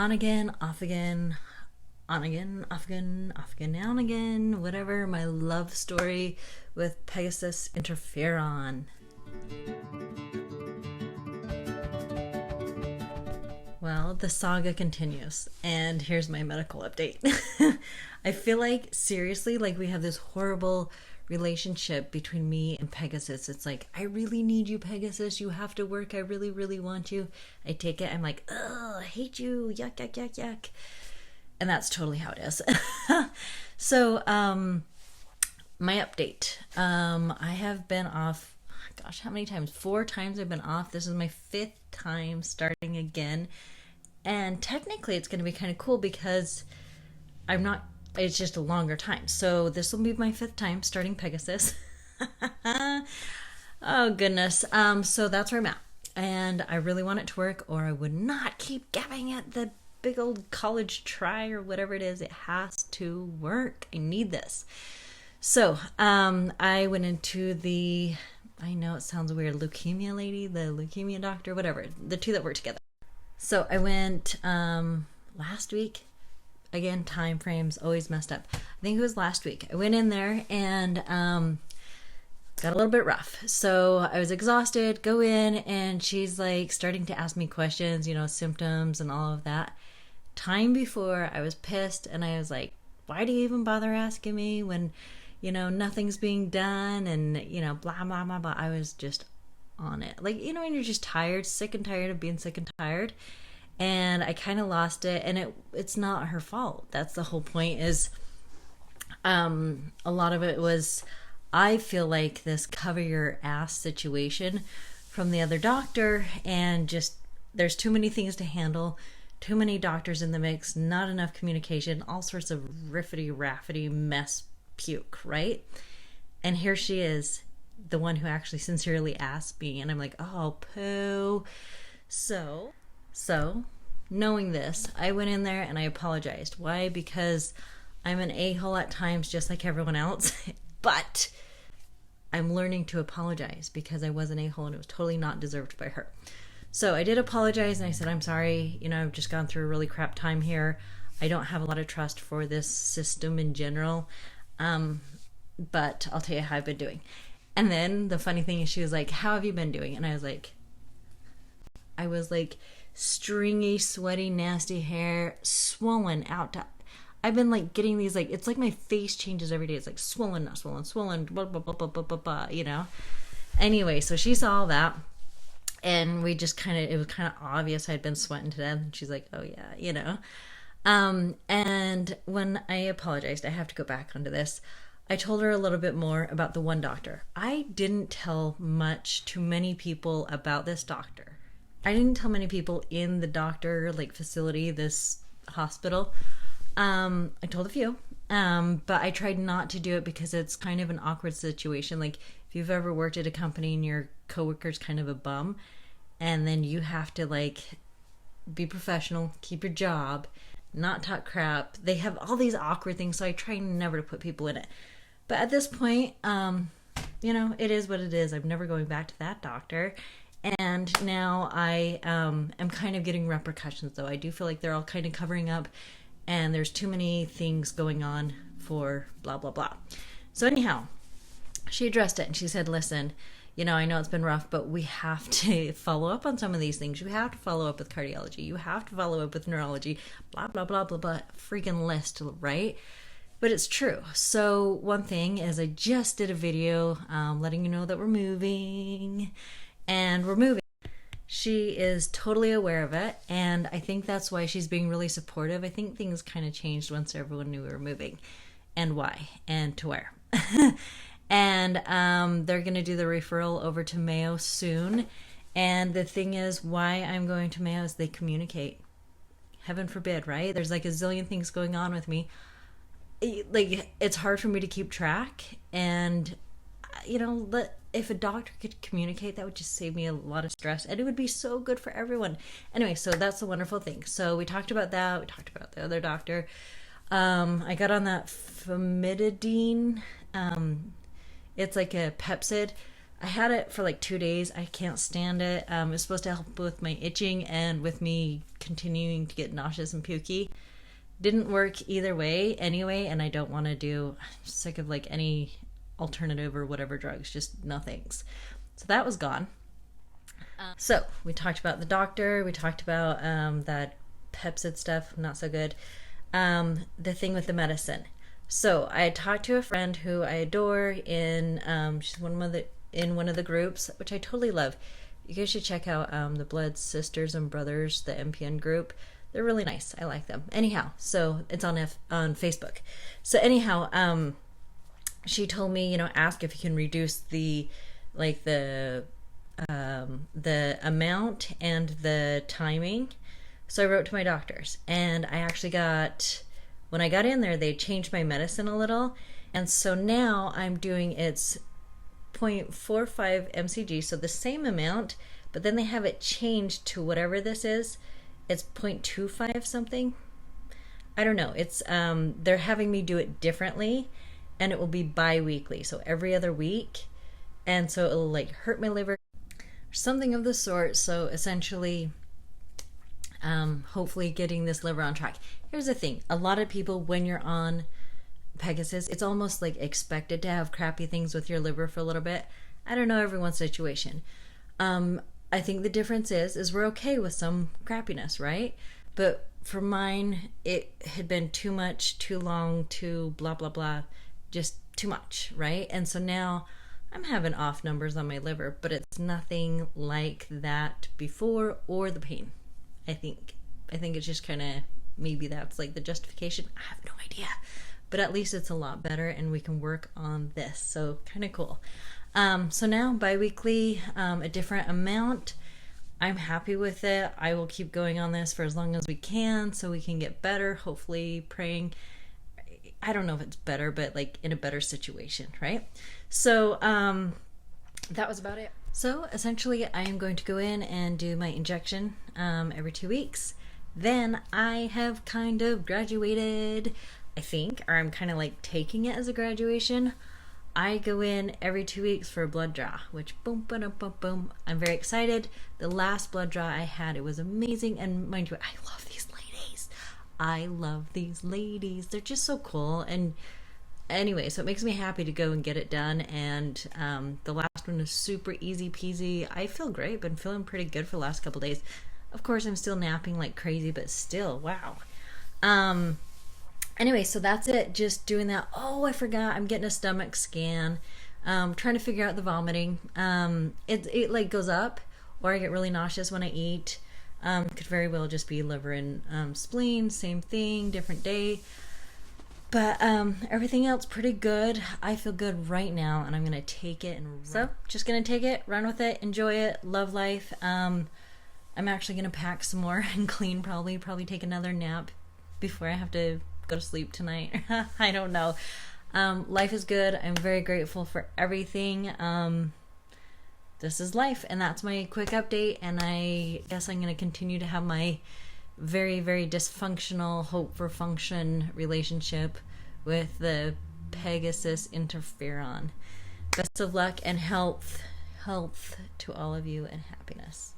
on again, off again, on again, off again, off again, down again, whatever, my love story with Pegasys Interferon. Well, the saga continues, and here's my medical update. I feel like, seriously, like we have this horrible relationship between me and Pegasys. It's like, I really need you, Pegasys. You have to work. I really, really want you. I take it. I'm like, oh, I hate you. Yuck, yuck, yuck, yuck. And that's totally how it is. So, my update. I have been off, gosh, how many times? 4 times I've been off. This is my 5th time starting again. And technically it's going to be kind of cool because it's just a longer time. So this will be my 5th time starting Pegasys. Oh goodness. So that's where I'm at. And I really want it to work, or I would not keep giving it the big old college try or whatever it is. It has to work. I need this. So I went into I know it sounds weird, leukemia lady, the leukemia doctor, whatever, the two that work together. So I went last week. Again, time frames always messed up. I think it was last week. I went in there and got a little bit rough. So I was exhausted, go in, and she's like starting to ask me questions, symptoms and all of that. Time before, I was pissed and I was like, why do you even bother asking me when, nothing's being done and, blah, blah, blah, blah. I was just on it. Like, when you're just tired, sick and tired of being sick and tired. And I kind of lost it, and it's not her fault. That's the whole point is a lot of it was, I feel like this cover your ass situation from the other doctor, and just there's too many things to handle, too many doctors in the mix, not enough communication, all sorts of riffity-raffity mess puke, right? And here she is, the one who actually sincerely asked me, and I'm like, oh, poo. So, knowing this, I went in there and I apologized. Why? Because I'm an a-hole at times, just like everyone else. But I'm learning to apologize because I was an a-hole and it was totally not deserved by her. So I did apologize and I said, I'm sorry. I've just gone through a really crap time here. I don't have a lot of trust for this system in general. But I'll tell you how I've been doing. And then the funny thing is she was like, how have you been doing? And I was like, stringy, sweaty, nasty hair, swollen out. I've been like getting these, like, it's like my face changes every day. It's like swollen, not swollen, swollen, blah, blah, blah, blah, blah, blah, blah, Anyway, so she saw all that, and we just it was kind of obvious I'd been sweating to death. And she's like, oh yeah, and when I apologized, I have to go back onto this. I told her a little bit more about the one doctor. I didn't tell too many people about this doctor. I didn't tell many people in the doctor facility, this hospital. I told a few, but I tried not to do it because it's kind of an awkward situation. Like if you've ever worked at a company and your coworker's kind of a bum, and then you have to be professional, keep your job, not talk crap. They have all these awkward things, so I try never to put people in it. But at this point, it is what it is. I'm never going back to that doctor. And now I am kind of getting repercussions, though. I do feel like they're all kind of covering up, and there's too many things going on for blah, blah, blah. So anyhow, she addressed it, and she said, listen, I know it's been rough, but we have to follow up on some of these things. You have to follow up with cardiology. You have to follow up with neurology, blah, blah, blah, blah, blah, freaking list, right? But it's true. So one thing is I just did a video letting you know that we're moving. And we're moving. She is totally aware of it, and I think that's why she's being really supportive. I think things kind of changed once everyone knew we were moving, and why, and to where. And they're going to do the referral over to Mayo soon. And the thing is, why I'm going to Mayo is they communicate. Heaven forbid, right? There's like a zillion things going on with me. It's hard for me to keep track, and if a doctor could communicate, that would just save me a lot of stress, and it would be so good for everyone. Anyway, so that's a wonderful thing. So we talked about that. We talked about the other doctor. I got on that famotidine. It's like a Pepsid. I had it for like 2 days. I can't stand it. It's supposed to help with my itching and with me continuing to get nauseous and pukey. Didn't work either way anyway, and I don't want to do, I'm sick of like any alternative or whatever drugs, just no thanks. So that was gone. So we talked about the doctor, we talked about that Pepsid stuff, not so good. The thing with the medicine. So I had talked to a friend who I adore in she's one of the groups, which I totally love. You guys should check out the Blood Sisters and Brothers, the MPN group. They're really nice. I like them. Anyhow, so it's on Facebook. So anyhow, she told me, you know, ask if you can reduce the amount and the timing. So I wrote to my doctors, and I actually when I got in there, they changed my medicine a little, and so now I'm doing its 0.45 mcg, so the same amount, but then they have it changed to whatever this is. It's 0.25 something. I don't know. It's they're having me do it differently, and it will be bi-weekly, so every other week, and so it'll like hurt my liver, something of the sort. So essentially, hopefully getting this liver on track. Here's the thing: a lot of people, when you're on Pegasys, it's almost like expected to have crappy things with your liver for a little bit. I don't know everyone's situation. I think the difference is we're okay with some crappiness, right? But for mine, it had been too much, too long, too blah, blah, blah, just too much, right? And so now I'm having off numbers on my liver, but it's nothing like that before or the pain. I think it's just kind of, maybe that's like the justification. I have no idea. But at least it's a lot better, and we can work on this. So kind of cool. So now bi-weekly, a different amount. I'm happy with it. I will keep going on this for as long as we can so we can get better, hopefully praying. I don't know if it's better, but like in a better situation, right? So that was about it. So essentially I am going to go in and do my injection every 2 weeks. Then I have kind of graduated, I think, or I'm kind of like taking it as a graduation. I go in every 2 weeks for a blood draw, which boom, boom, boom, boom. I'm very excited. The last blood draw I had, it was amazing. And mind you, I love these ladies. I love these ladies. They're just so cool. And anyway, so it makes me happy to go and get it done. And the last one was super easy peasy. I feel great. Been feeling pretty good for the last couple days. Of course, I'm still napping like crazy, but still, wow. Anyway, so that's it. Just doing that. Oh, I forgot. I'm getting a stomach scan. Trying to figure out the vomiting. It like goes up, or I get really nauseous when I eat. Could very well just be liver and spleen. Same thing, different day. But everything else pretty good. I feel good right now, and I'm gonna take it and run. So just gonna take it, run with it, enjoy it, love life. I'm actually gonna pack some more and clean. Probably take another nap before I have to go to sleep tonight. I don't know. Life is good. I'm very grateful for everything. This is life, and that's my quick update. And I guess I'm going to continue to have my very, very dysfunctional hope for function relationship with the Pegasys Interferon. Best of luck and health to all of you, and happiness.